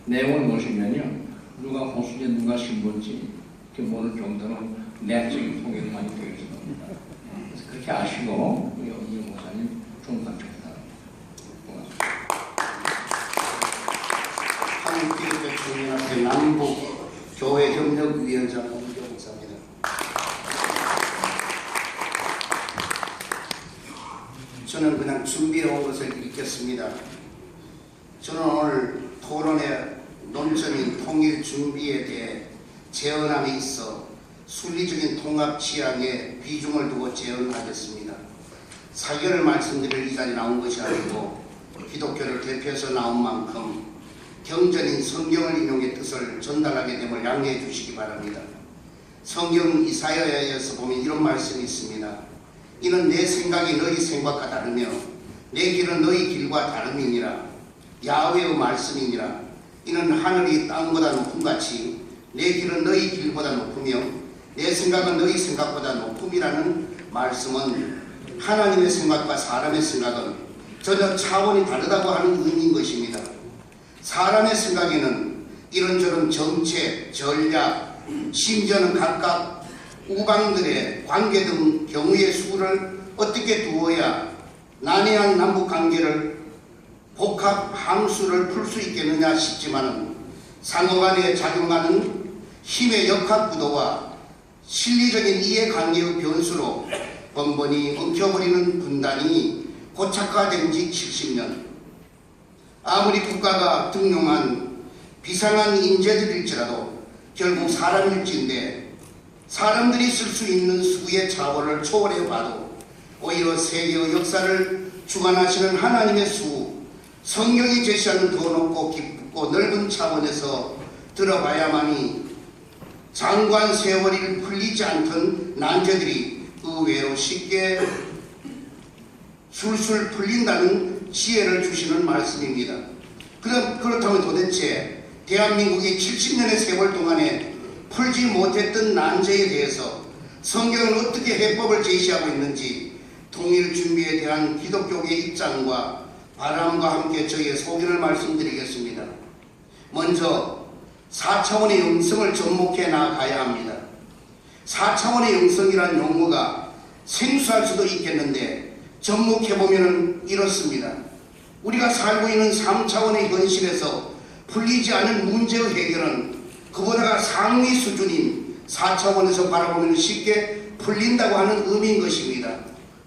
내용을 보시면요, 누가 호수지 누가 신분지 이렇게 모를 정도로 내적인 통일이 많이 되어 있습니다. 그래서 그렇게 아시고 우리 엄지 목사님 중간청사 고맙습니다. 한국기독교 청년학회 남북 교회 협력위원장 엄지 목사입니다. 저는 그냥 준비해 온 것을 읽겠습니다. 저는 오늘 토론의 논점인 통일 준비에 대해 제언함에 있어 순리적인 통합 지향에 비중을 두고 제언하겠습니다. 사견을 말씀드릴 이 자리에 나온 것이 아니고 기독교를 대표해서 나온 만큼 경전인 성경을 인용해 뜻을 전달하게 됨을 양해해 주시기 바랍니다. 성경 이사야에서 보면 이런 말씀이 있습니다. 이는 내 생각이 너희 생각과 다르며 내 길은 너희 길과 다름이니라. 야훼의 말씀이니라. 이는 하늘이 땅보다 높음같이 내 길은 너희 길보다 높으며 내 생각은 너희 생각보다 높음이라는 말씀은 하나님의 생각과 사람의 생각은 전혀 차원이 다르다고 하는 의미인 것입니다. 사람의 생각에는 이런저런 정책, 전략, 심지어는 각각 우방들의 관계 등 경우의 수를 어떻게 두어야 난해한 남북관계를 복합 함수를 풀 수 있겠느냐 싶지만 상호간에 작용하는 힘의 역학구도와 실리적인 이해관계의 변수로 번번이 엉켜버리는 분단이 고착화된 지 70년. 아무리 국가가 등용한 비상한 인재들일지라도 결국 사람일지인데 사람들이 쓸 수 있는 수의 차원을 초월해 봐도 오히려 세계의 역사를 주관하시는 하나님의 수, 성경이 제시하는 더 높고 깊고 넓은 차원에서 들어봐야만이 장관 세월이 풀리지 않던 난제들이 의외로 쉽게 술술 풀린다는 지혜를 주시는 말씀입니다. 그렇다면 도대체 대한민국이 70년의 세월 동안에 풀지 못했던 난제에 대해서 성경은 어떻게 해법을 제시하고 있는지 통일 준비에 대한 기독교계의 입장과 바람과 함께 저희의 소견을 말씀드리겠습니다. 먼저 4차원의 영성을 접목해 나가야 합니다. 4차원의 영성이란 용어가 생소할 수도 있겠는데 접목해보면 이렇습니다. 우리가 살고 있는 3차원의 현실에서 풀리지 않은 문제의 해결은 그보다가 상위 수준인 4차원에서 바라보면 쉽게 풀린다고 하는 의미인 것입니다.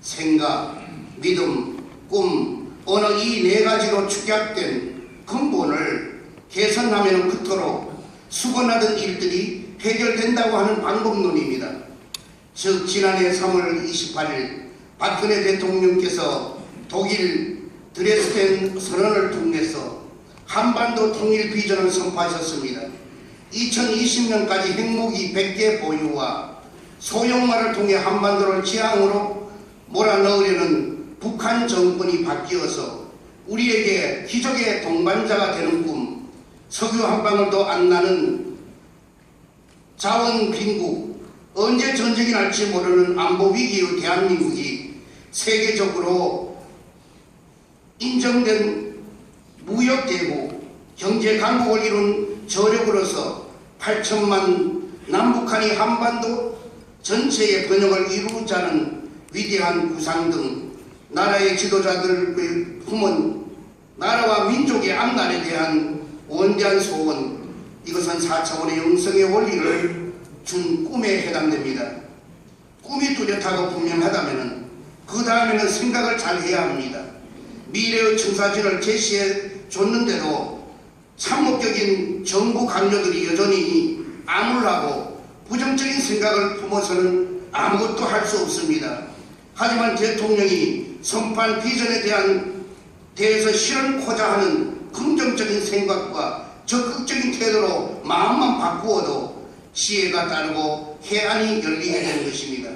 생각, 믿음, 꿈, 언어 이 네 가지로 축약된 근본을 개선하면 그토록 수건하던 일들이 해결된다고 하는 방법론입니다. 즉 지난해 3월 28일 박근혜 대통령께서 독일 드레스덴 선언을 통해서 한반도 통일 비전을 선포하셨습니다. 2020년까지 핵무기 100개 보유와 소형화를 통해 한반도를 지향으로 몰아넣으려는 북한 정권이 바뀌어서 우리에게 기적의 동반자가 되는 꿈, 석유 한 방울도 안 나는 자원 빈국, 언제 전쟁이 날지 모르는 안보 위기의 대한민국이 세계적으로 인정된 무역대국, 경제 강국을 이룬 저력으로서 8천만 남북한이 한반도 전체의 번영을 이루자는 위대한 구상 등 나라의 지도자들의 품은 나라와 민족의 앞날에 대한 원대한 소원, 이것은 4차원의 영성의 원리를 준 꿈에 해당됩니다. 꿈이 뚜렷하고 분명하다면 그 다음에는 생각을 잘 해야 합니다. 미래의 청사진을 제시해 줬는데도 참목적인 정부 강요들이 여전히 암울하고 부정적인 생각을 품어서는 아무것도 할 수 없습니다. 하지만 대통령이 선포한 비전에 대해서 실현코자 하는 긍정적인 생각과 적극적인 태도로 마음만 바꾸어도 지혜가 따르고 해안이 열리게 되는 것입니다.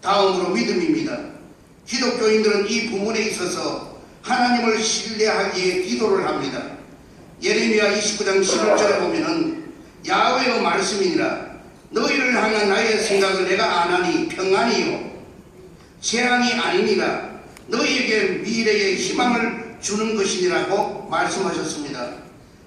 다음으로 믿음입니다. 기독교인들은 이 부분에 있어서 하나님을 신뢰하기에 기도를 합니다. 예레미야 29장 11절에 보면은 야훼의 말씀이니라. 너희를 향한 나의 생각을 내가 아나니 평안이요 재앙이 아니니라. 너희에게 미래의 희망을 주는 것이니라고 말씀하셨습니다.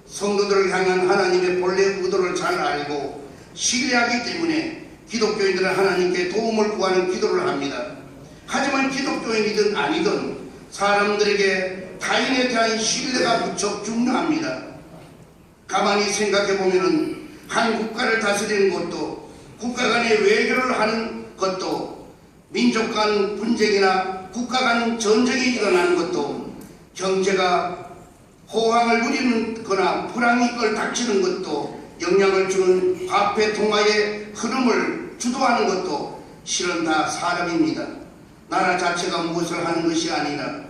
성도들을 향한 하나님의 본래 의도를 잘 알고 신뢰하기 때문에 기독교인들은 하나님께 도움을 구하는 기도를 합니다. 하지만 기독교인이든 아니든 사람들에게 타인에 대한 신뢰가 무척 중요합니다. 가만히 생각해보면 한 국가를 다스리는 것도, 국가 간의 외교를 하는 것도, 민족 간 분쟁이나 국가 간 전쟁이 일어나는 것도, 경제가 호황을 누리는 거나 불황이 닥치는 것도, 영향을 주는 화폐 통화의 흐름을 주도하는 것도 실은 다 사람입니다. 나라 자체가 무엇을 하는 것이 아니라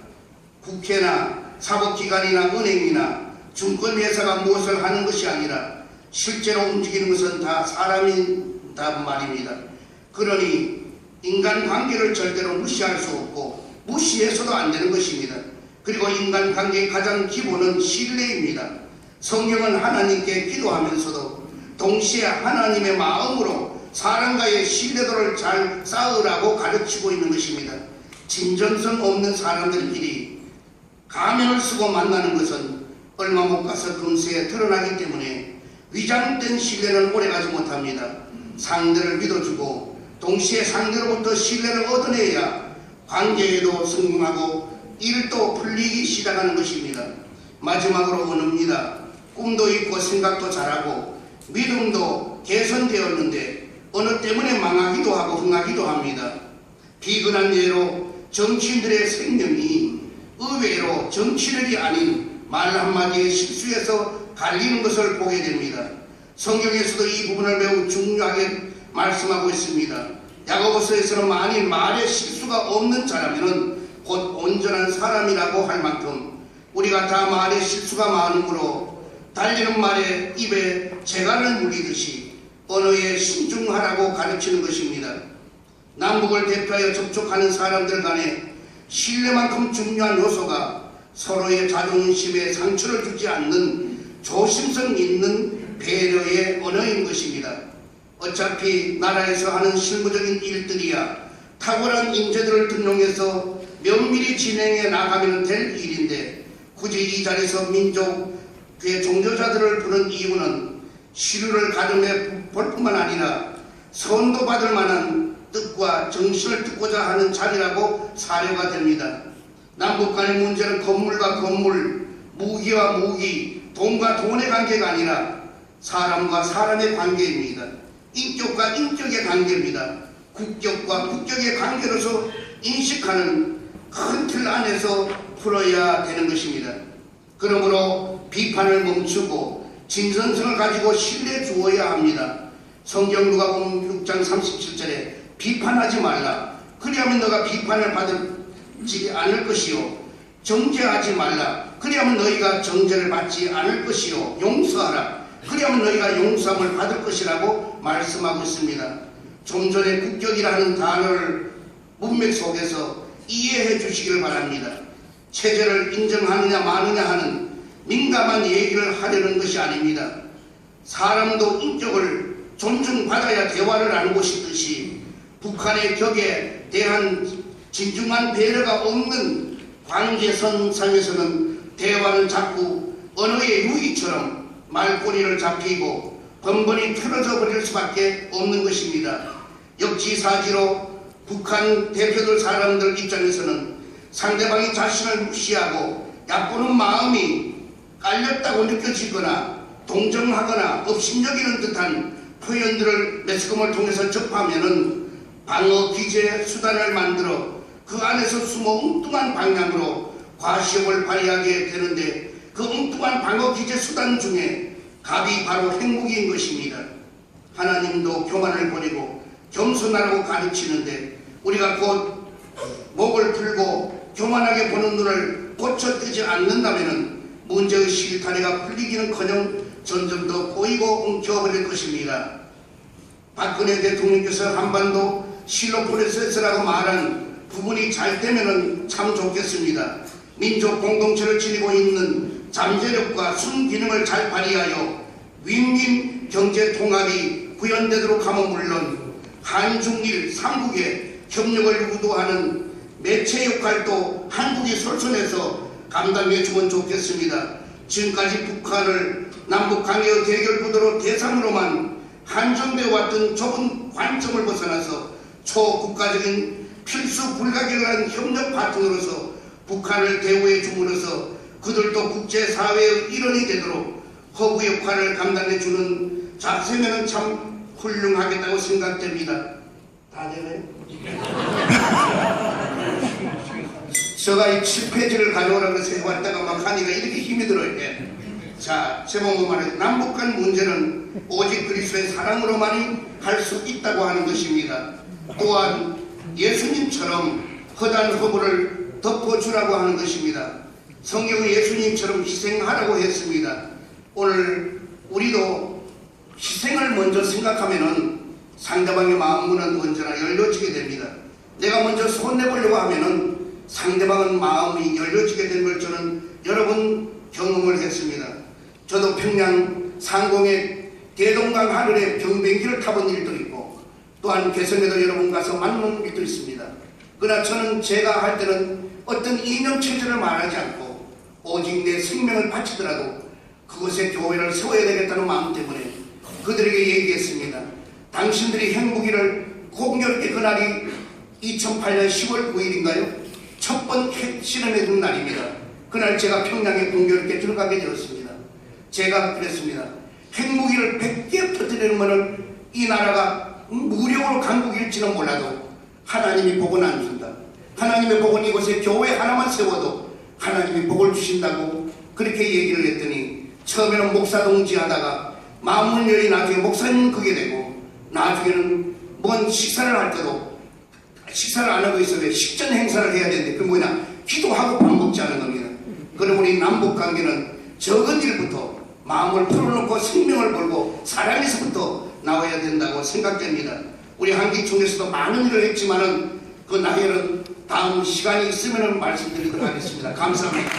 국회나 사법기관이나 은행이나 증권회사가 무엇을 하는 것이 아니라 실제로 움직이는 것은 다 사람이다 말입니다. 그러니 인간관계를 절대로 무시할 수 없고 무시해서도 안 되는 것입니다. 그리고 인간관계의 가장 기본은 신뢰입니다. 성경은 하나님께 기도하면서도 동시에 하나님의 마음으로 사람과의 신뢰도를 잘 쌓으라고 가르치고 있는 것입니다. 진정성 없는 사람들끼리 가면을 쓰고 만나는 것은 얼마 못 가서 금세 드러나기 때문에 위장된 신뢰는 오래가지 못합니다. 상대를 믿어주고 동시에 상대로부터 신뢰를 얻어내야 관계에도 성공하고 일도 풀리기 시작하는 것입니다. 마지막으로 원합니다. 꿈도 있고 생각도 잘하고 믿음도 개선되었는데 어느 때문에 망하기도 하고 흥하기도 합니다. 비근한 예로 정치인들의 생명이 의외로 정치력이 아닌 말 한마디의 실수에서 갈리는 것을 보게 됩니다. 성경에서도 이 부분을 매우 중요하게 말씀하고 있습니다. 야고보서에서는 만일 말에 실수가 없는 자라면 곧 온전한 사람이라고 할 만큼 우리가 다 말에 실수가 많으므로 달리는 말에 입에 재갈을 물리듯이 언어에 신중하라고 가르치는 것입니다. 남북을 대표하여 접촉하는 사람들 간에 신뢰만큼 중요한 요소가 서로의 자존심에 상처를 주지 않는 조심성 있는 배려의 언어인 것입니다. 어차피 나라에서 하는 실무적인 일들이야 탁월한 인재들을 등용해서 면밀히 진행해 나가면 될 일인데 굳이 이 자리에서 민족의 종교자들을 부른 이유는 시류를 가정해 볼 뿐만 아니라 선도받을 만한 뜻과 정신을 듣고자 하는 자리라고 사료가 됩니다. 남북 간의 문제는 건물과 건물, 무기와 무기, 돈과 돈의 관계가 아니라 사람과 사람의 관계입니다. 인격과 인격의 관계입니다. 국격과 국격의 관계로서 인식하는 큰 틀 안에서 풀어야 되는 것입니다. 그러므로 비판을 멈추고 진선성을 가지고 신뢰 주어야 합니다. 성경 누가복음 6장 37절에 비판하지 말라. 그리하면 너가 비판을 받지 않을 것이요. 정죄하지 말라. 그리하면 너희가 정죄를 받지 않을 것이요. 용서하라. 그리하면 너희가 용서함을 받을 것이라고 말씀하고 있습니다. 좀 전에 국격이라는 단어를 문맥 속에서 이해해 주시기를 바랍니다. 체제를 인정하느냐 마느냐 하는 민감한 얘기를 하려는 것이 아닙니다. 사람도 인격을 존중받아야 대화를 나누고 싶듯이 북한의 격에 대한 진중한 배려가 없는 관계선상에서는 대화는 자꾸 언어의 유기처럼 말꼬리를 잡히고 번번이 틀어져 버릴 수밖에 없는 것입니다. 역지사지로 북한 대표들 사람들 입장에서는 상대방이 자신을 무시하고 얕보는 마음이 깔렸다고 느껴지거나 동정하거나 업신여기는 듯한 표현들을 매스컴을 통해서 접하면은 방어 기제 수단을 만들어 그 안에서 숨어 엉뚱한 방향으로 과시욕을 발휘하게 되는데 그 엉뚱한 방어 기제 수단 중에 갑이 바로 행복인 것입니다. 하나님도 교만을 버리고 겸손하라고 가르치는데 우리가 곧 목을 풀고 교만하게 보는 눈을 고쳐 뜨지 않는다면 문제의 실타래가 풀리기는커녕 점점 더 꼬이고 엉켜버릴 것입니다. 박근혜 대통령께서 한반도 실로 프로세스라고 말한 부분이 잘 되면 참 좋겠습니다. 민족 공동체를 지니고 있는 잠재력과 순기능을 잘 발휘하여 윈윈 경제 통합이 구현되도록 하면 물론 한중일 삼국의 협력을 유도하는 매체 역할도 한국이 솔선해서 감당해 주면 좋겠습니다. 지금까지 북한을 남북관계 대결 구도로 대상으로만 한정되어 왔던 좁은 관점을 벗어나서 초국가적인 필수 불가결한 협력 파트너로서 북한을 대우해 줌으로써 그들도 국제사회의 일원이 되도록 허브 역할을 감당해 주는 자세면은 참 훌륭하겠다고 생각됩니다. 다 되나요? 제가 이 7페이지를 가져오라고 해서 해왔다가 막 하니까 이렇게 힘이 들어요. 자, 제목은 말해 남북 간 문제는 오직 그리스도의 사랑으로만이 할 수 있다고 하는 것입니다. 또한 예수님처럼 허다한 허물을 덮어주라고 하는 것입니다. 성경은 예수님처럼 희생하라고 했습니다. 오늘 우리도 희생을 먼저 생각하면은 상대방의 마음문은 언제나 열려지게 됩니다. 내가 먼저 손내보려고 하면은 상대방은 마음이 열려지게 된 걸 저는 여러 번 경험을 했습니다. 저도 평양 상공의 대동강 하늘에 경비행기를 타본 일도 있고 또한 개성에도 여러 번 가서 만난 일도 있습니다. 그러나 저는 제가 할 때는 어떤 이념체제를 말하지 않고 오직 내 생명을 바치더라도 그곳에 교회를 세워야 되겠다는 마음 때문에 그들에게 얘기했습니다. 당신들이 핵무기를 공교롭게 그날이 2008년 10월 9일인가요? 첫 번 핵 실험해둔 날입니다. 그날 제가 평양에 공교롭게 들어가게 되었습니다. 제가 그랬습니다. 핵무기를 100개 터뜨리는 것을 이 나라가 무력으로 강국일지는 몰라도 하나님이 복은 안 준다. 하나님의 복은 이곳에 교회 하나만 세워도 하나님이 복을 주신다고 그렇게 얘기를 했더니 처음에는 목사 동지하다가 마음을 열이 나중에 목사님 그게 되고 나중에는 뭔 식사를 할 때도 식사를 안 하고 있어도 식전 행사를 해야 되는데 그게 뭐냐? 기도하고 밥 먹지 않은 겁니다. 그럼 우리 남북관계는 적은 일부터 마음을 풀어놓고 생명을 걸고 사랑에서부터 나와야 된다고 생각됩니다. 우리 한기총에서도 많은 일을 했지만은 그 나열은 다음 시간이 있으면 말씀드리도록 하겠습니다. 감사합니다.